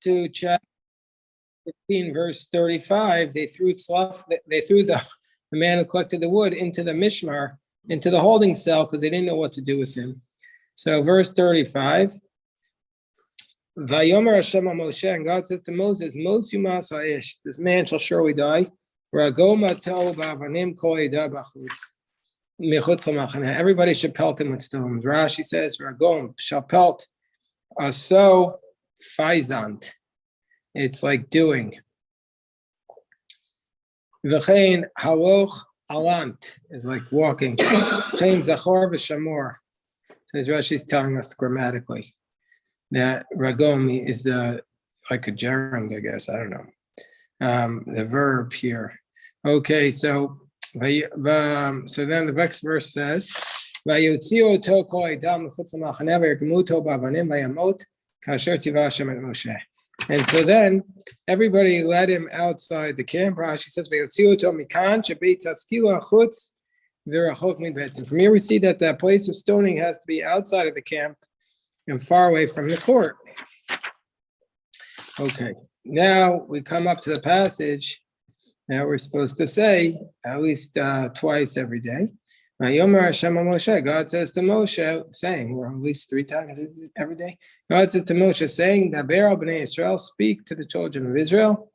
to chapter 15, verse 35, they threw the man who collected the wood into the mishmar, into the holding cell, because they didn't know what to do with him. So verse 35, Vayomer Hashem Moshe, and God says to Moses, Mos yumas ha'ish, this man shall surely die. Everybody should pelt him with stones. Rashi says, Ragom shall pelt aso faizant. It's like doing. V'chein haloch alant is like walking. V'chein zachor v'shamor. So Rashi is telling us grammatically that Ragom is like a gerund, I guess. I don't know. The verb here. Okay, so then the next verse says, and so then everybody led him outside the camp. Rashi says, from here we see that the place of stoning has to be outside of the camp and far away from the court. Okay, now we come up to the passage that we're supposed to say at least twice every day. God says to Moshe, saying, or at least 3 times every day, God says to Moshe, saying, Daber b'nei Israel, speak to the children of Israel.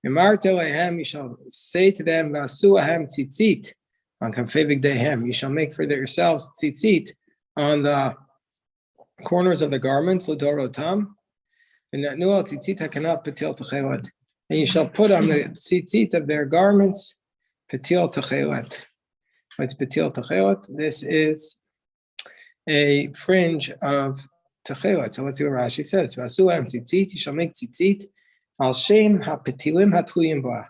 You shall say to them, Vasu ahem tzitzit, on Kamfei V'gdeihem. You shall make for yourselves tzitzit on the corners of the garments, l'dorotam. And you shall put on the tzitzit of their garments, petil techelet. What's petil techelet? This is a fringe of techelet. So let's see what Rashi says. You shall make tzitzit al shem ha-petilim ha-tluyim ba.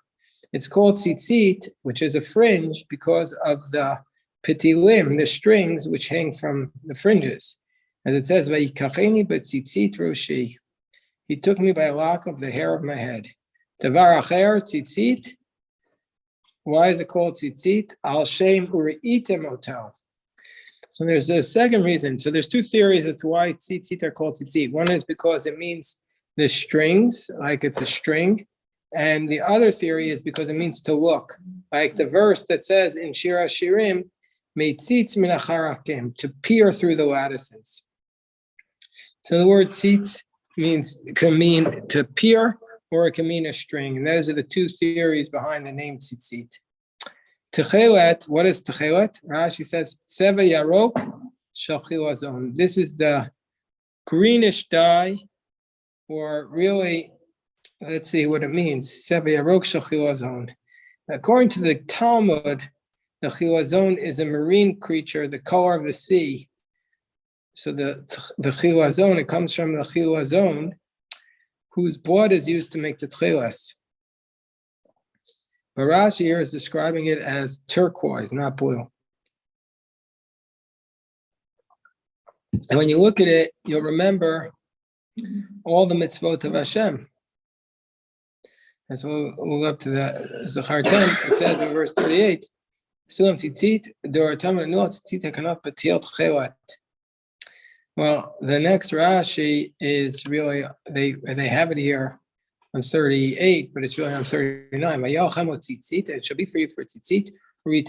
It's called tzitzit, which is a fringe, because of the petilim, the strings which hang from the fringes. As it says, vayikacheni b'tzitzit roshi. He took me by a lock of the hair of my head. Devar acher tzitzit. Why is it called tzitzit? Al shem uri'item otel. So there's a second reason. So there's 2 theories as to why tzitzit are called tzitzit. One is because it means the strings, like it's a string. And the other theory is because it means to look. Like the verse that says in Shir HaShirim, meitzitz min acharakim, to peer through the lattices. So the word tzitz can mean to peer, or it can mean a string. And those are the 2 theories behind the name tzitzit. Techelet, what is techelet? Rashi says, Tseva yarok shel chilazon. This is the greenish dye, or really, let's see what it means. Tseva yarok shel chilazon. According to the Talmud, the chilazon is a marine creature, the color of the sea. So the chilazon, it comes from the chilazon, whose blood is used to make the tcheles. But Rashi here is describing it as turquoise, not blue. And when you look at it, you'll remember all the mitzvot of Hashem. And so we'll go up to the Zachar 10. It says in verse 38, Sulam tzitzit, doratam le'nuah tzitzit hakanot b'til tchelet. Well, the next Rashi is really, they have it here on 38, but it's really on 39. It shall be for you for tzitzit. When you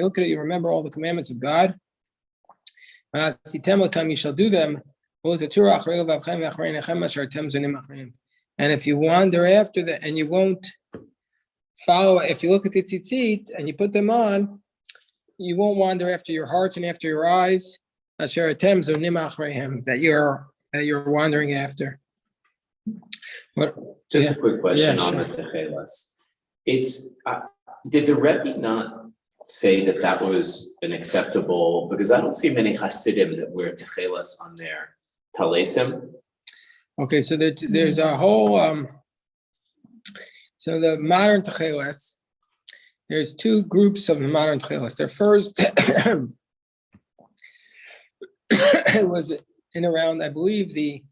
look at it, you remember all the commandments of God. You shall do them. And if you wander after that, and you won't follow, if you look at the tzitzit and you put them on, you won't wander after your hearts and after your eyes. That you're wandering after. Just a quick question on the techelas. It's did the Rebbe not say that was an acceptable? Because I don't see many Hasidim that wear techelas on their talesim. Okay, so there's a whole. So the modern techelas, there's 2 groups of the modern techelas. The first. It was in around, I believe, the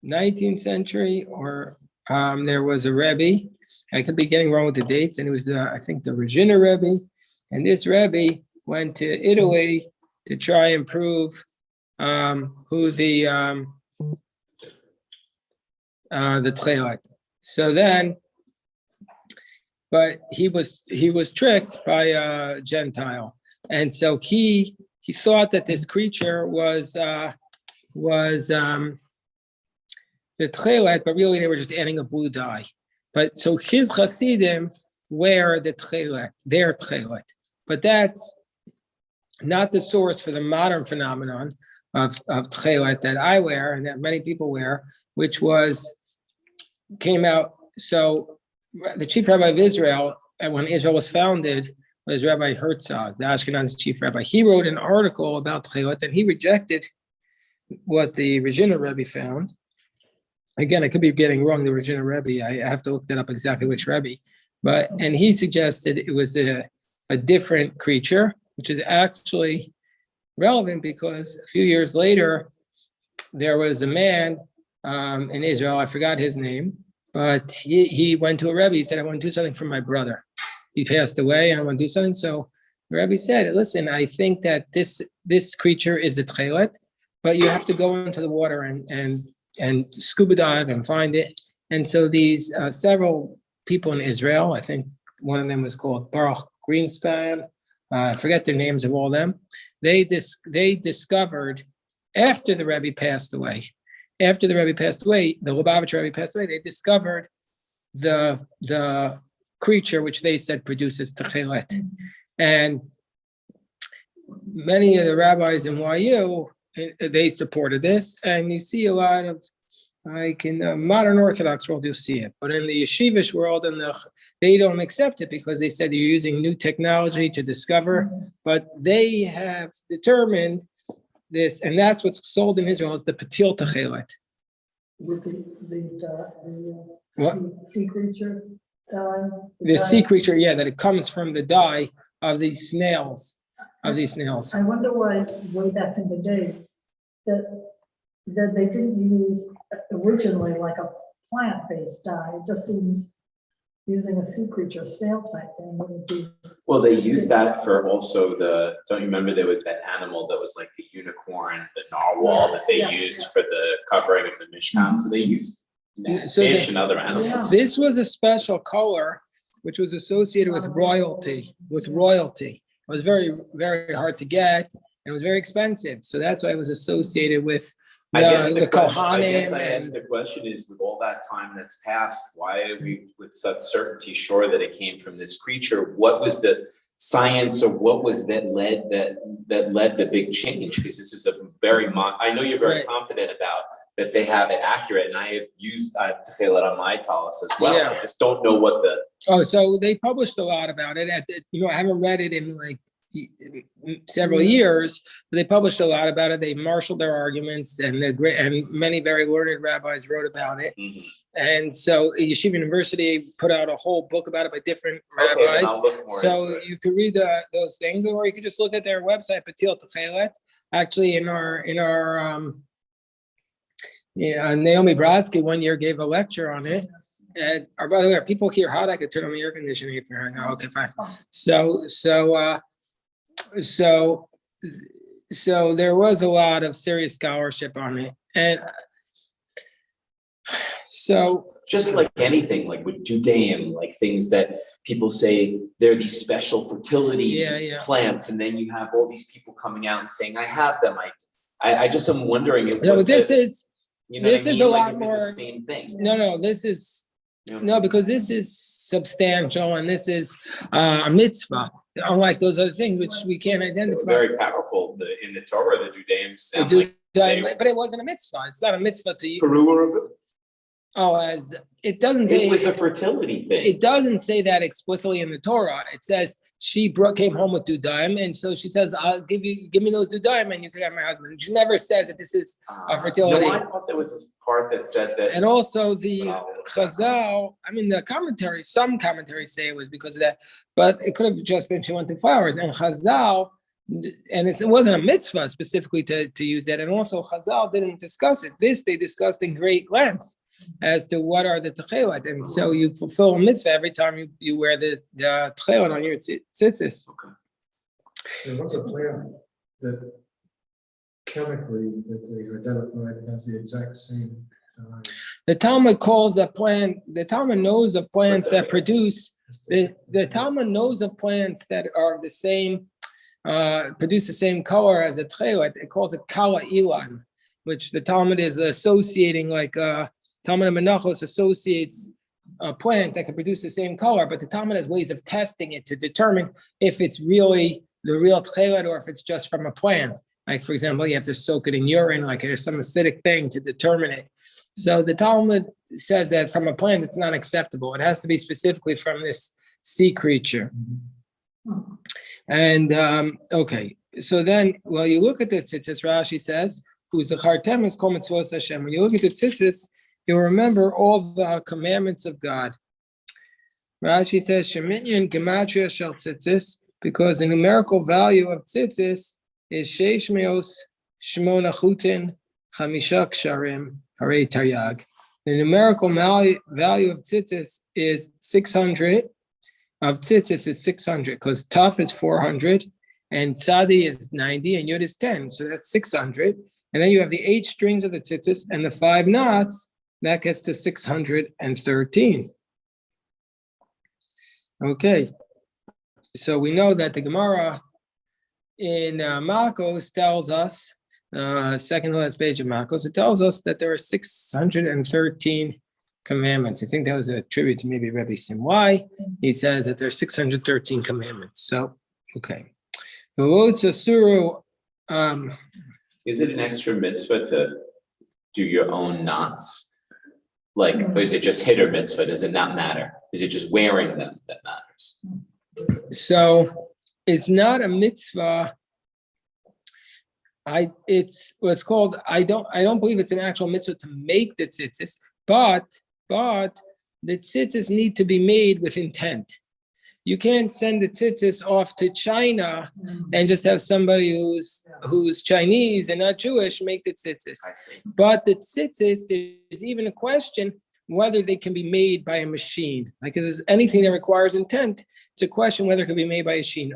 19th century, or there was a Rebbe. I could be getting wrong with the dates, and it was I think the Regina Rebbe. And this Rebbe went to Italy to try and prove who the the tchelet. So then, but he was tricked by a Gentile, and so he thought that this creature was the tchelet, but really they were just adding a blue dye. But so his Hasidim wear the tchelet, their tchelet, but that's not the source for the modern phenomenon of tchelet that I wear and that many people wear, which came out. So the chief rabbi of Israel, when Israel was founded, was Rabbi Herzog, the Ashkenazi chief rabbi. He wrote an article about tchelet, and he rejected what the Regina Rebbe found. Again, I could be getting wrong the Regina Rebbe. I have to look that up exactly which Rebbe. And he suggested it was a different creature, which is actually relevant because a few years later, there was a man in Israel, I forgot his name, but he went to a Rebbe. He said, I want to do something for my brother. He passed away and I want to do something. So the Rebbe said, listen, I think that this creature is the tchelet, but you have to go into the water and scuba dive and find it. And so these several people in Israel, I think one of them was called Baruch Greenspan, I forget the names of all of them. They discovered after the Rebbe passed away, the Lubavitch Rebbe passed away, they discovered the creature which they said produces tchelet. And many of the rabbis in YU, they supported this, and you see a lot of, like in the modern Orthodox world, you'll see it. But in the yeshivish world, they don't accept it because they said you're using new technology to discover. But they have determined this, and that's what's sold in Israel is the patil tchelet. With the sea creature dye? The sea creature, yeah, that it comes from the dye of these snails. I wonder why, way back in the day, that they didn't use originally like a plant-based dye. It just seems using a sea creature, snail type thing wouldn't be. Well, they used that for also don't you remember there was that animal that was like the unicorn, the narwhal that they used for the covering of the Mishkan. So they used fish and other animals. Yeah. This was a special color which was associated with royalty. It was very, very hard to get, and it was very expensive. So that's why it was associated with the Kohanim. I guess I asked the question is, with all that time that's passed, why are we with such certainty sure that it came from this creature? What was the science, or what was that led the big change? Because this is a very, I know you're very confident about that they have it accurate, and I have used tchelet on my talis as well. Yeah. I just don't know what the. Oh, so they published a lot about it. I haven't read it in like several years, but they published a lot about it. They marshaled their arguments, and many very learned rabbis wrote about it. Mm-hmm. And so Yeshiva University put out a whole book about it by different rabbis. So you could read those things, or you could just look at their website, Patil Tchelet. Actually, in our Naomi Brodsky one year gave a lecture on it. And by the way, are people here hot? I could turn on the air conditioning if you're hot. Okay, fine. So there was a lot of serious scholarship on it, and so just like anything, like with Judaism, like things that people say they're these special fertility plants, and then you have all these people coming out and saying, "I have them." I just am wondering if this is a lot more the same thing. No, this is. No, because this is substantial, and this is a mitzvah, unlike those other things which we can't identify. Very powerful in the Torah, the Judaism sound but it wasn't a mitzvah. It's not a mitzvah to you. Peru. Oh, as it doesn't say. It was a fertility thing. It doesn't say that explicitly in the Torah. It says she came home with dudaim, and so she says, "I'll give me those dudaim, and you could have my husband." She never says that this is a fertility. No, I thought there was this part that said that. And also the Chazal. I mean, some commentaries say it was because of that, but it could have just been she went to flowers. And Chazal, and it wasn't a mitzvah specifically to use that. And also Chazal didn't discuss it. This they discussed in great length as to what are the tchelet. And so you fulfill a mitzvah every time you wear the tchelet on your tzitzis. Okay. There was a plant that chemically that they identified as the exact same The Talmud calls a plant, the Talmud knows of plants that produce, the Talmud knows of plants that are the same, produce the same color as a tchelet. It calls it kala ilan, which the Talmud is associating, like Talmud of Menachos associates a plant that can produce the same color, but the Talmud has ways of testing it to determine if it's really the real tchelet or if it's just from a plant. Like, for example, you have to soak it in urine, like there's some acidic thing to determine it. So the Talmud says that from a plant, it's not acceptable. It has to be specifically from this sea creature. And, okay, so then, well, you look at the tzitzis, Rashi says, who's the chartem is kol mitzvos Hashem. When you look at the tzitzis, you'll remember all the commandments of God. Rashi says, Sheminyan gematria shel tzitzis, because the numerical value of tzitzis is sheish meos shmona chutin chamisha ksharim harei taryag. The numerical value of tzitzis is 600. Of tzitzis is 600 because taf is 400 and tzadi is 90 and yud is 10. So that's 600. And then you have the 8 strings of the tzitzis and the 5 knots. That gets to 613. Okay. So we know that the Gemara in Makos tells us, second to last page of Makos, it tells us that there are 613 commandments. I think that was a tribute to maybe Rebbe Simwai. He says that there are 613 commandments. So, okay. Is it an extra mitzvah to do your own knots? Like, or is it just hit or mitzvah? Does it not matter? Is it just wearing them that matters? So it's not a mitzvah. It's what's called, I don't believe it's an actual mitzvah to make the tzitzis, but the tzitzis need to be made with intent. You can't send the tzitzis off to China and just have somebody who's Chinese and not Jewish make the tzitzis. I see. But the tzitzis, there's even a question whether they can be made by a machine. Like, if there's anything that requires intent, it's a question whether it can be made by a machine.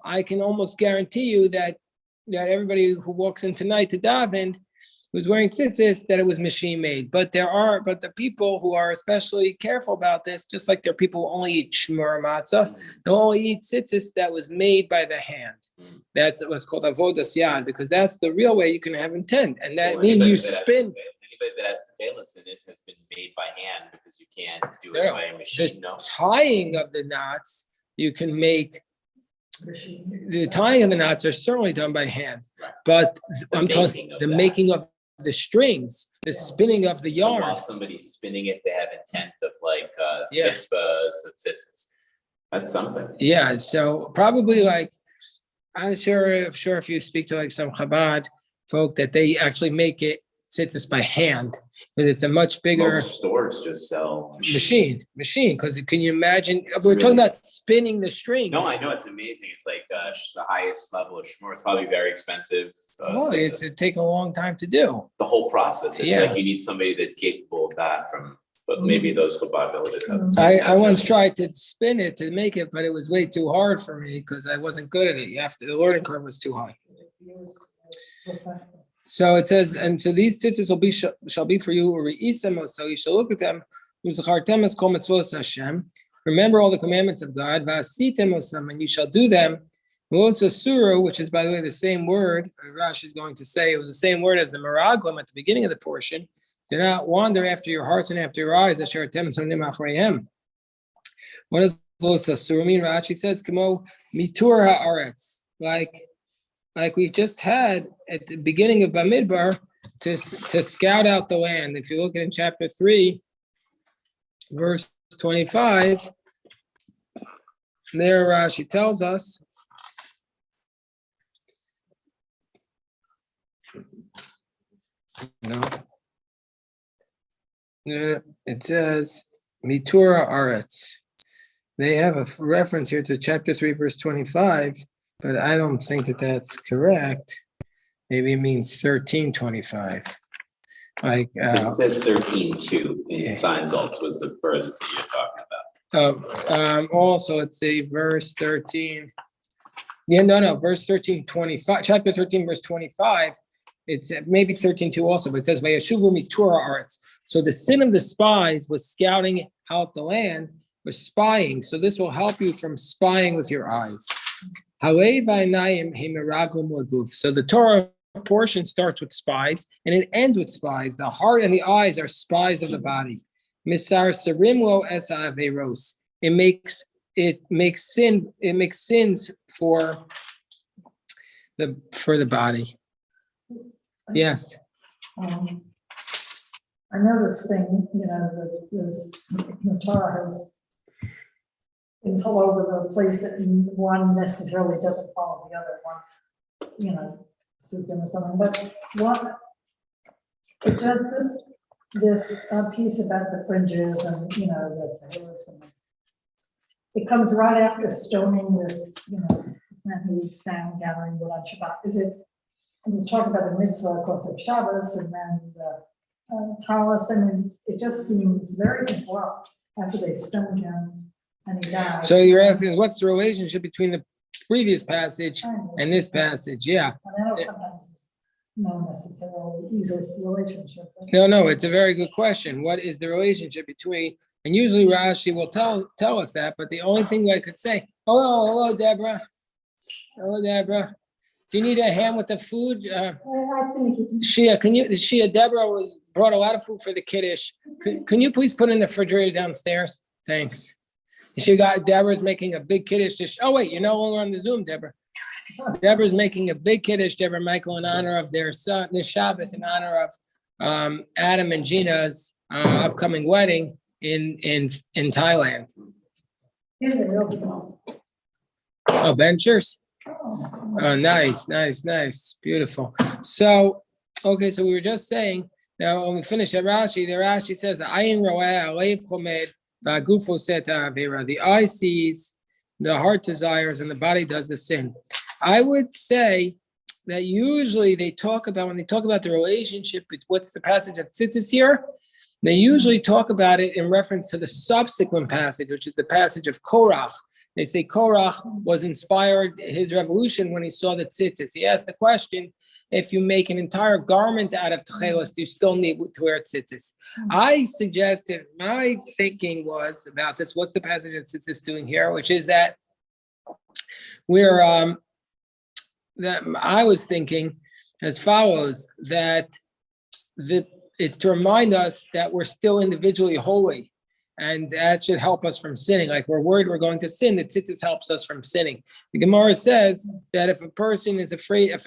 I can almost guarantee you that everybody who walks in tonight to daven who's wearing tzitzis, that it was machine made. But the people who are especially careful about this, just like there are people who only eat shmur matzah, they'll only eat tzitzis that was made by the hand. That's what's called avodas yad, because that's the real way you can have intent. And that means you spin. Anybody that has tefillas in it has been made by hand, because you can't do it by a machine. The tying of the knots, you can make. The tying of the knots are certainly done by hand, right. But I'm talking the making of the strings, the spinning of the yarn. So while somebody's spinning it, they have intent of like mitzvahs, of tzitzis. That's something. Yeah. So probably like, I'm sure if you speak to like some Chabad folk that they actually make it tzitzis by hand, because it's a much bigger. Most stores just sell machine. Because can you imagine? We're talking about spinning the strings. No, I know, it's amazing. It's like the highest level of shmur. It's probably very expensive. Well, it take a long time to do the whole process. It's like you need somebody that's capable of that. But maybe those Chabad villages have. I once tried to spin it to make it, but it was way too hard for me because I wasn't good at it. The learning curve was too high. So it says, and so these tzitzis shall be for you, so you shall look at them. Remember all the commandments of God, and you shall do them. Which is, by the way, the same word. Rashi is going to say it was the same word as the meraglim at the beginning of the portion. Do not wander after your hearts and after your eyes. What does losasura mean? Rashi says, "Kamo mitur haaretz," like we just had at the beginning of Bamidbar, to scout out the land. If you look at in chapter 3, verse 25, there Rashi tells us, it says, Mitura Aretz. They have a reference here to chapter 3, verse 25, but I don't think that that's correct. Maybe it means 1325. Like it says 13:2 in Signs Alts was the verse that you're talking about. Also, it's a verse 13. Verse 13:25. Chapter 13, verse 25 It's maybe 13:2 also, but it says Vayashuvu mitura arts. So the sin of the spies was scouting out the land, was spying. So this will help you from spying with your eyes. So the Torah portion starts with spies and it ends with spies. The heart and the eyes are spies of the body. Misar sarimlo esa averos. It makes sins for the body. Yes. I know this thing, that the Torah has, it's all over the place that one necessarily doesn't follow the other one, sukkim or something, but what, it does this piece about the fringes and, the tails, and it comes right after stoning this, man who's found gathering wood on Shabbat. Is it, and we talk about the mitzvah, of course, of Shabbos, and then the Talis, and it just seems very abrupt after they stoned him and he died. So you're asking, what's the relationship between the previous passage and this passage? Yeah. And I know sometimes it's not necessarily easy relationship. No, it's a very good question. What is the relationship between, and usually Rashi will tell us that, but the only thing I could say, hello, Deborah. Hello, Deborah. Do you need a hand with the food? Shia, Deborah brought a lot of food for the kiddush. Can you please put in the refrigerator downstairs? Thanks. Deborah's making a big kiddush dish. Oh, wait, you're no longer on the Zoom, Deborah. Deborah's making a big kiddush, Deborah Michael, in honor of their son, this Shabbos, in honor of Adam and Gina's upcoming wedding in Thailand. Oh, Ventures? Oh, nice, beautiful. So, okay, so we were just saying, now when we finish the Rashi says, Ayin ro'eh, alev chomed, v'agufo set ha'avera. The eye sees, the heart desires, and the body does the sin. I would say that usually when they talk about the relationship, what's the passage of Tzitzis here? They usually talk about it in reference to the subsequent passage, which is the passage of Korach. They say Korach was inspired his revolution when he saw the tzitzis. He asked the question, if you make an entire garment out of techelos, do you still need to wear tzitzis? I suggested, my thinking was about this, what's the passage of tzitzis doing here, which is that that I was thinking as follows, that it's to remind us that we're still individually holy. And that should help us from sinning. Like we're worried we're going to sin, the tzitzis helps us from sinning. The Gemara says that if a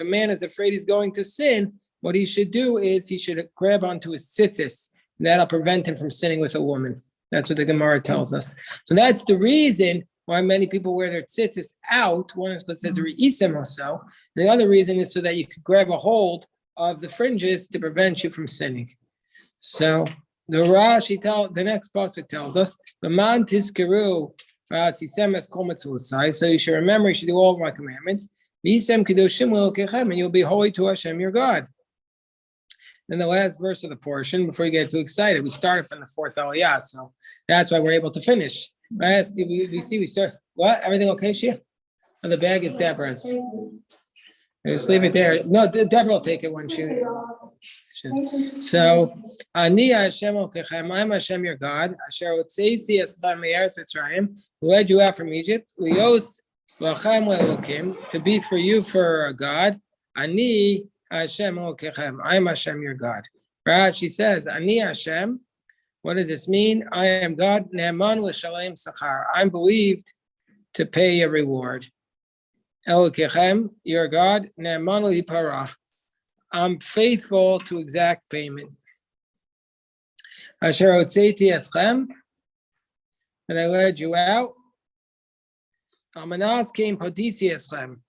man is afraid he's going to sin, what he should do is he should grab onto his tzitzis, and that'll prevent him from sinning with a woman. That's what the Gemara tells us. So that's the reason why many people wear their tzitzis out. One is because it says re'isim or so. The other reason is so that you can grab a hold of the fringes to prevent you from sinning. So the Rashi the next pasuk tells us, "V'man tizkeru v'asisem es kol mitzvosai." So you should remember, you should do all of my commandments. V'isem kedoshim l'elokechem, and you'll be holy to Hashem your God. Then the last verse of the portion, before you get too excited, we started from the fourth Aliyah, so that's why we're able to finish. We start. What? Everything okay, Shia? Oh, the bag is Deborah's. Just leave it there. No, Deborah will take it when she. So, Ani Hashem Elokechem, I'm Hashem your God. Asher Otzeisi Eslam Me'eretz Mitzrayim, who led you out from Egypt. Lios Lachem Elokim, to be for you for a God. Ani Hashem Elokechem, I'm Hashem your God. Rashi says, Ani Hashem. What does this mean? I am God. Ne'eman l'shalem sachar. I'm believed to pay a reward. Elokechem, your God. Ne'eman l'hiparah. I'm faithful to exact payment. Asher Otzeiti etchem, that I led you out. Amanas came podisi eschem.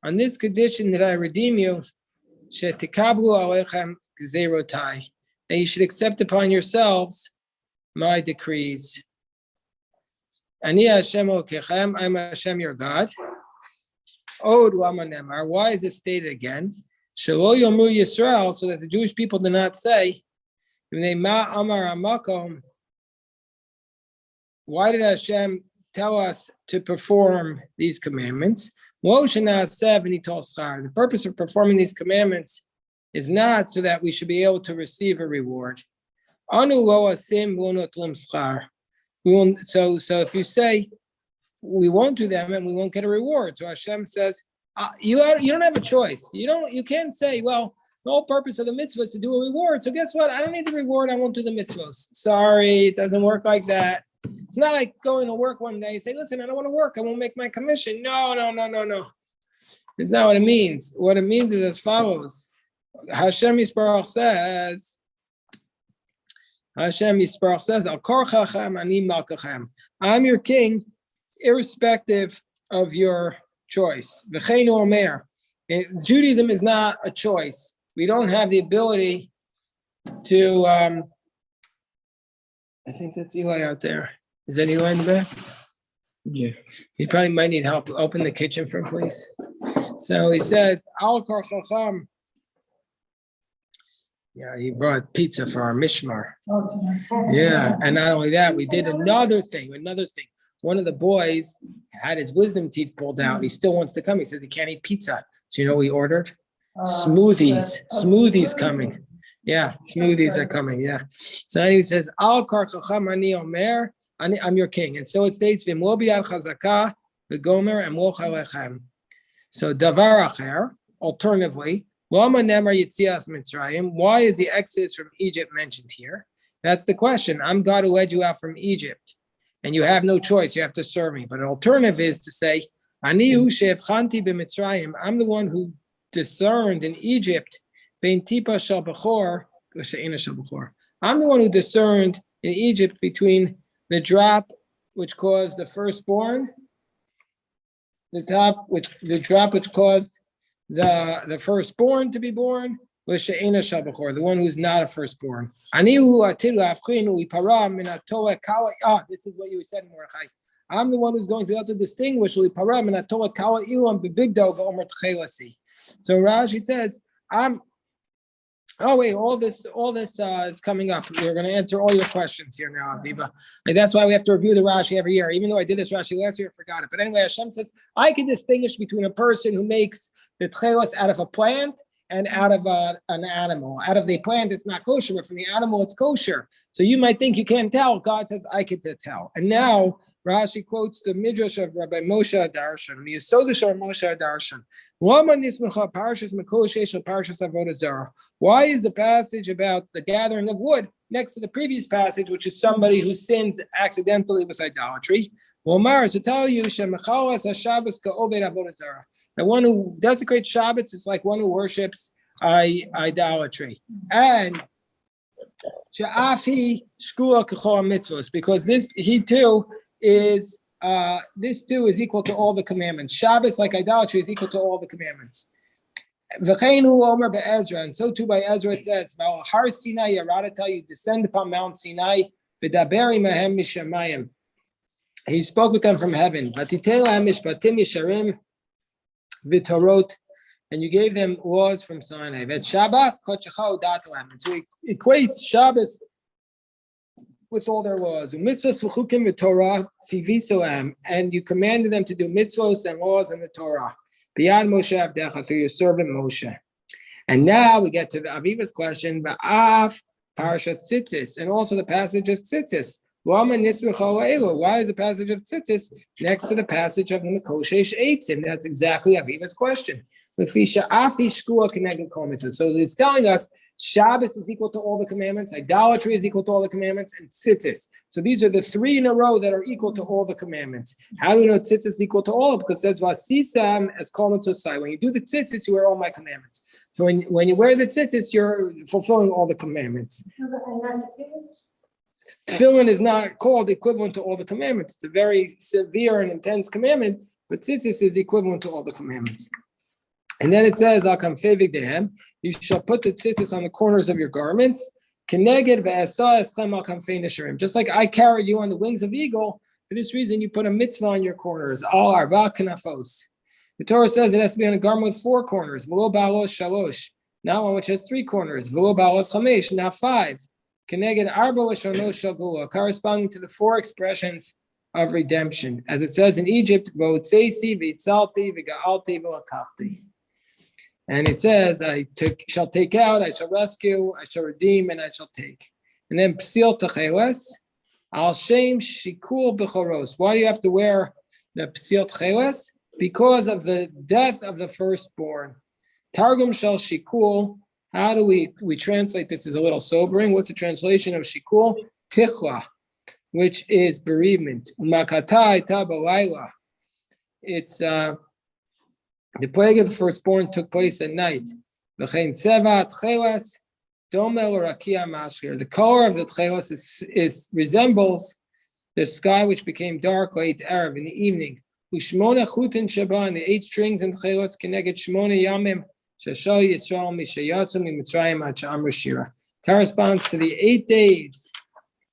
On this condition that I redeem you, shetikablu alechem gzerotai, that you should accept upon yourselves my decrees. Ani Hashem Elokechem, I'm Hashem your God. Od lamanemar. Why is this stated again? Shelo yomu Yisrael, so that the Jewish people do not say, why did Hashem tell us to perform these commandments? The purpose of performing these commandments is not so that we should be able to receive a reward. Anu lo asim v'lo notlim schar. So if you say we won't do them and we won't get a reward, so Hashem says you don't have a choice. You can't say, well, the whole purpose of the mitzvah is to do a reward. So guess what? I don't need the reward. I won't do the mitzvahs. Sorry, it doesn't work like that. It's not like going to work one day and say, listen, I don't want to work. I won't make my commission. No. It's not what it means. What it means is as follows. Hashem Yisparach says, Al korchachem ani malkachem. I'm your king, irrespective of your choice. V'cheinu omer. Judaism is not a choice. We don't have the ability to. I think that's Eli out there. Is that Eli in the back? Yeah. He probably might need help. Open the kitchen for him, please. So he says, Al korchachem. Yeah, he brought pizza for our mishmar. Yeah, and not only that, we did another thing. One of the boys had his wisdom teeth pulled out. He still wants to come. He says he can't eat pizza. So you know what we ordered? Smoothies. Smoothies coming. Yeah, smoothies are coming. Yeah. So anyway, he says, Al karchacham ani omer, I'm your king. And so it states, V'mo biyad chazaka, v'gomer emloch alechem. So davar acher, alternatively, why is the exodus from Egypt mentioned here? That's the question. I'm God who led you out from Egypt, and you have no choice. You have to serve me. But an alternative is to say, I'm the one who discerned in Egypt. I'm the one who discerned in Egypt between the drop which caused the firstborn, the drop which caused the firstborn to be born, the one who's not a firstborn. This is what you said, Mordechai. I'm the one who's going to be able to distinguish. So Rashi says, all this is coming up. We're going to answer all your questions here now, Aviva. And that's why we have to review the Rashi every year. Even though I did this Rashi last year, I forgot it. But anyway, Hashem says, I can distinguish between a person who makes the tchelos out of a plant and out of an animal. Out of the plant, it's not kosher, but from the animal, it's kosher. So you might think you can't tell. God says, I can tell. And now Rashi quotes the Midrash of Rabbi Moshe Darshan, the Yesodish of Moshe Darshan. Why is the passage about the gathering of wood next to the previous passage, which is somebody who sins accidentally with idolatry? To tell you, the one who desecrates Shabbos is like one who worships idolatry. And because this too is equal to all the commandments. Shabbos, like idolatry, is equal to all the commandments. And so too by Ezra it says, Har Sinai Yaradata, you descend upon Mount Sinai, he spoke with them from heaven. And you gave them laws from Sinai. And so he equates Shabbos with all their laws. And you commanded them to do mitzvos and laws in the Torah. Beyond Moshe Avdecha, through your servant Moshe. And now we get to the Aviva's question, Ba'af Parashat Tzitzis, and also the passage of Tzitzis. Why is the passage of Tzitzis next to the passage of the Mekoshesh Eitzim? That's exactly Aviva's question. So it's telling us Shabbos is equal to all the commandments, idolatry is equal to all the commandments, and tzitzis. So these are the three in a row that are equal to all the commandments. How do we know tzitzis is equal to all? Because it says vasisam as kol mitzvosai. When you do the tzitzis, you wear all my commandments. So when you wear the tzitzis, you're fulfilling all the commandments. Tefillin is not called equivalent to all the commandments. It's a very severe and intense commandment, but tzitzis is equivalent to all the commandments. And then it says, Al kamfevig dehem, you shall put the tzitzis on the corners of your garments. Just like I carried you on the wings of eagle, for this reason you put a mitzvah on your corners. Al arba kanafos. The Torah says it has to be on a garment with four corners. V'lo ba'alos shalosh. Not one which has three corners. V'lo ba'alos chamesh. Not five. Keneged arba l'shonos shavua, corresponding to the four expressions of redemption, as it says in Egypt, v'otzeisi v'itzalti v'ga'alti v'lakachti. And it says, shall take out, I shall rescue, I shall redeem, and I shall take. And then psil techeles, al shem shikul bechoros. Why do you have to wear the psil techeles? Because of the death of the firstborn. Targum shel shikul. How do we translate this? Is a little sobering. What's the translation of shikul? Tichla, which is bereavement. Umakata ita balayla. It's the plague of the firstborn took place at night. The color of the tchelos resembles the sky which became dark late Arab in the evening. Ushmona chutin shaba, and the 8 strings in tchelos connected shmona yamim shashal yisrael mishayatzum mitzrayim ha'amru shira. Corresponds to the 8 days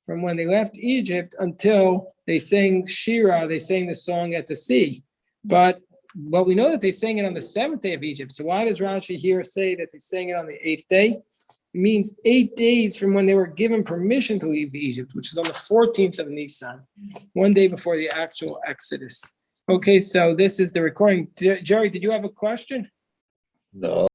from when they left Egypt until they sang Shira, they sang the song at the sea. But we know that they sang it on the 7th day of Egypt. So why does Rashi here say that they sang it on the 8th day? It means 8 days from when they were given permission to leave Egypt, which is on the 14th of Nisan, 1 day before the actual Exodus. Okay, so this is the recording. Jerry, did you have a question? No.